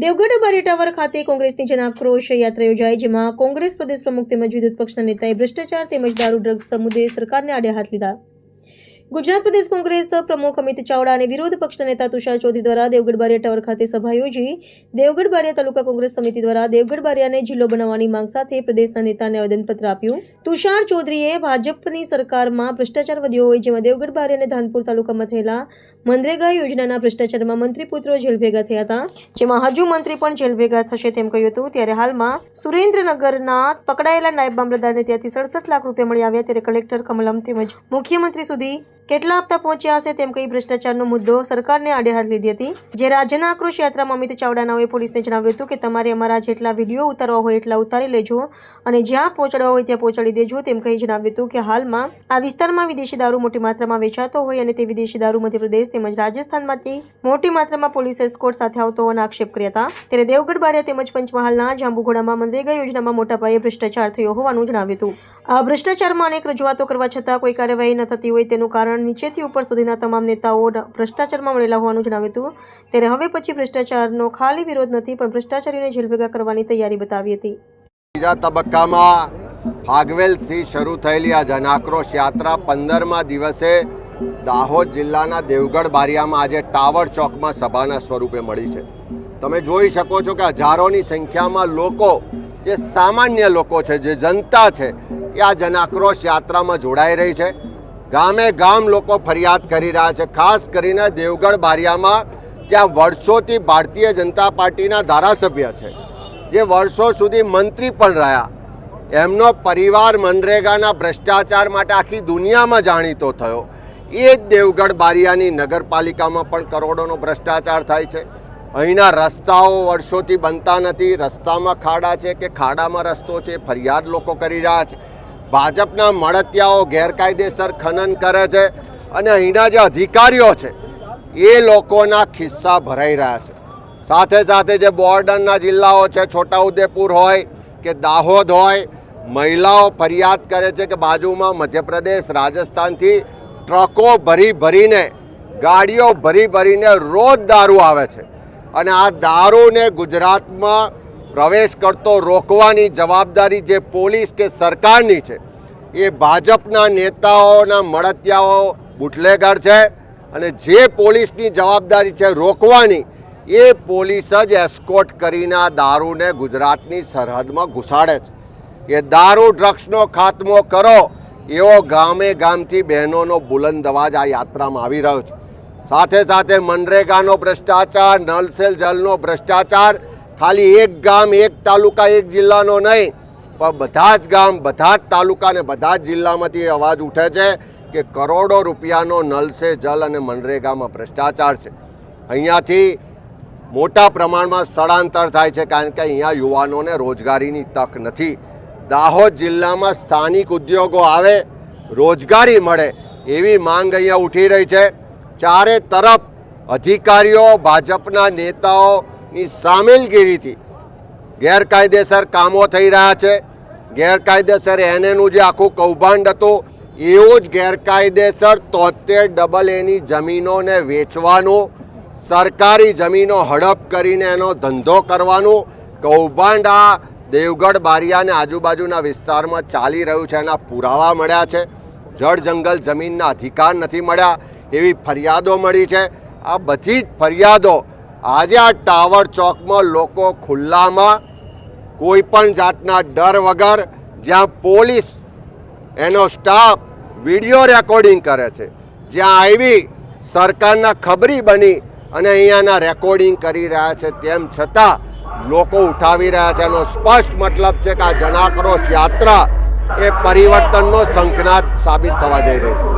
દેવગઢ બારી ટાવર ખાતે કોંગ્રેસની જનાક્રોશ યાત્રા યોજાઈ, જેમાં કોંગ્રેસ પ્રદેશ પ્રમુખ તેમજ વિરોધ પક્ષના નેતાએ ભ્રષ્ટાચાર તેમજ દારૂ ડ્રગ્સ મુદ્દે સરકારને આડે હાથ લીધા. ગુજરાત પ્રદેશ કોંગ્રેસ પ્રમુખ અમિત ચાવડા અને વિરોધ પક્ષના નેતા તુષાર ચૌધરી દ્વારા દેવગઢ બારિયા ટાવર ખાતે સભા યોજી દેવગઢ બારિયા તાલુકા કોંગ્રેસ સમિતિ દ્વારા દેવગઢ બારિયાને જિલ્લો બનાવવાની માંગ સાથે પ્રદેશના નેતાને આવેદનપત્ર આપ્યું. તુષાર ચૌધરીએ ભાજપની સરકારમાં ભ્રષ્ટાચાર વધ્યો હોય, જેમાં દેવગઢ બારિયા અને ધાનપુર તાલુકામાં થયેલા મનરેગા યોજનાના ભ્રષ્ટાચારમાં મંત્રી પુત્રો જેલ ભેગા થયા હતા, જેમાં હજુ મંત્રી પણ જેલ ભેગા થશે તેમ કહ્યું હતું. ત્યારે હાલમાં સુરેન્દ્રનગરના પકડાયેલા નાયબ મામલતદારને ત્યાંથી 67 લાખ રૂપિયા મળી આવ્યા, ત્યારે કલેક્ટર કમલમ તેમજ મુખ્યમંત્રી સુધી કેટલા હપ્તા પહોંચ્યા હશે તેમ કહી ભ્રષ્ટાચારનો મુદ્દો સરકારને આડે હાથ લીધી હતી. જ્યારે રાજ્યના આક્રોશ યાત્રામાં અમિત ચાવડાનાઓએ પોલીસને જણાવ્યું હતું કે તમારે અમારા જેટલા વિડીયો ઉતારવા હોય એટલા ઉતારી લેજો અને જ્યાં પહોંચાડવા હોય ત્યાં પહોંચાડી દેજો તેમ કહી જણાવ્યું હતું કે હાલમાં આ વિસ્તારમાં વિદેશી દારૂ મોટી માત્રામાં વેચાતો હોય અને તે વિદેશી દારૂ મધ્યપ્રદેશ તેમજ રાજસ્થાનમાંથી મોટી માત્રામાં પોલીસ એસ્કોર્ટ સાથે આવતો હોવાના આક્ષેપ કર્યા હતા. ત્યારે દેવગઢ બારિયા તેમજ પંચમહાલના જાંબુઘોડામાં મનરેગા યોજનામાં મોટા પાયે ભ્રષ્ટાચાર થયો હોવાનું જણાવ્યું હતું. આ ભ્રષ્ટાચારમાં અનેક રજૂઆતો કરવા છતાં કોઈ કાર્યવાહી ન થતી હોય તેનું કારણ નીચેથી ઉપર સુધીના તમામ નેતાઓ ભ્રષ્ટાચારમાં મળેલા હોવાનું જણાવ્યું હતું. ત્યારે હવે પછી ભ્રષ્ટાચારનો ખાલી વિરોધ નથી, પણ ભ્રષ્ટાચારીઓને જેલ ભેગા કરવાની તૈયારી બતાવી હતી. બીજા તબક્કામાં ફાગવેલથી શરૂ થયેલી આ જનાક્રોશ યાત્રા 15મા દિવસે દાહોદ જિલ્લાના દેવગઢ બારિયામાં આજે ટાવર ચોકમાં સભાના સ્વરૂપે મળી છે. તમે જોઈ શકો છો કે હજારોની સંખ્યામાં લોકો, જે સામાન્ય લોકો છે, જે જનતા છે, એ આ જનાક્રોશ યાત્રામાં જોડાઈ રહી છે. ગામે ગામ લોકો ફરિયાદ કરી રહ્યા છે. ખાસ કરીને દેવગઢ બારિયામાં ત્યાં વર્ષોથી ભારતીય જનતા પાર્ટીના ધારાસભ્ય છે, જે વર્ષો સુધી મંત્રી પણ રહ્યા, એમનો પરિવાર મનરેગાના ભ્રષ્ટાચાર માટે આખી દુનિયામાં જાણીતો થયો. એ જ દેવગઢ બારિયાની નગરપાલિકામાં પણ કરોડોનો ભ્રષ્ટાચાર થાય છે. અહીંના રસ્તાઓ વર્ષોથી બનતા નથી, રસ્તામાં ખાડા છે કે ખાડામાં રસ્તો છે, ફરિયાદ લોકો કરી રહ્યા છે. ભાજપના મળતિયાઓ ગેરકાયદેસર ખનન કરે છે અને અહીંના જે અધિકારીઓ છે એ લોકોના ખિસ્સા ભરાઈ રહ્યા છે. સાથે સાથે જે બોર્ડરના જિલ્લાઓ છે, છોટાઉદેપુર હોય કે દાહોદ હોય, મહિલાઓ ફરિયાદ કરે છે કે બાજુમાં મધ્યપ્રદેશ, રાજસ્થાનથી ટ્રકો ભરી ભરીને, ગાડીઓ ભરી ભરીને રોજ દારૂ આવે છે અને આ દારૂને ગુજરાતમાં પ્રવેશ કરતો રોકવાની જવાબદારી જે પોલીસ કે સરકારની છે એ ભાજપના નેતાઓના મળતિયાઓ બુટલેગર છે. અને જે પોલીસની જવાબદારી છે રોકવાની, એ પોલીસ જ એસ્કોર્ટ કરીને આ દારૂને ગુજરાતની સરહદમાં ઘુસાડે છે. એ દારૂ ડ્રગ્સનો ખાત્મો કરો એવો ગામે ગામથી બહેનોનો બુલંદ અવાજ આ યાત્રામાં આવી રહ્યો છે. સાથે સાથે મનરેગાનો ભ્રષ્ટાચાર, નલ સે જલનો ભ્રષ્ટાચાર ખાલી એક ગામ, એક તાલુકા, એક જિલ્લાનો નહીં, પણ બધા જ ગામ, બધા જ તાલુકા અને બધા જ જિલ્લામાંથી અવાજ ઉઠે છે કે કરોડો રૂપિયાનો નલ સે જલ અને મનરેગામાં ભ્રષ્ટાચાર છે. અહીંયાથી મોટા પ્રમાણમાં સ્થળાંતર થાય છે, કારણ કે અહીંયા યુવાનોને રોજગારીની તક નથી. દાહોદ જિલ્લામાં સ્થાનિક ઉદ્યોગો આવે, રોજગારી મળે એવી માંગ અહીંયા ઉઠી રહી છે. ચારે તરફ અધિકારીઓ, ભાજપના નેતાઓની સામેલગીરીથી ગેરકાયદેસર કામો થઈ રહ્યા છે. ગેરકાયદેસર એનએનું જે આખું કૌભાંડ હતું, એવું જ ગેરકાયદેસર 73 AA જમીનોને વેચવાનું, સરકારી જમીનો હડપ કરીને એનો ધંધો કરવાનું કૌભાંડ આ દેવગઢ બારિયા અને આજુબાજુના વિસ્તારમાં ચાલી રહ્યું છે. એના પુરાવા મળ્યા છે. જળ જંગલ જમીનના અધિકાર નથી મળ્યા એવી ફરિયાદો મળી છે. આ બધી જ ફરિયાદો આજે આ ટાવર ચોકમાં લોકો ખુલ્લામાં, કોઈ પણ જાતના ડર વગર, જ્યાં પોલીસ એનો સ્ટાફ વિડીયો રેકોર્ડિંગ કરે છે, જ્યાં આવી સરકારના ખબરી બની અને અહીંયાના રેકોર્ડિંગ કરી રહ્યા છે, તેમ છતાં લોકો ઉઠાવી રહ્યા છે. એનો સ્પષ્ટ મતલબ છે કે આ જનાક્રોશ યાત્રા એ પરિવર્તનનો શંખનાદ સાબિત થવા જઈ રહી છે.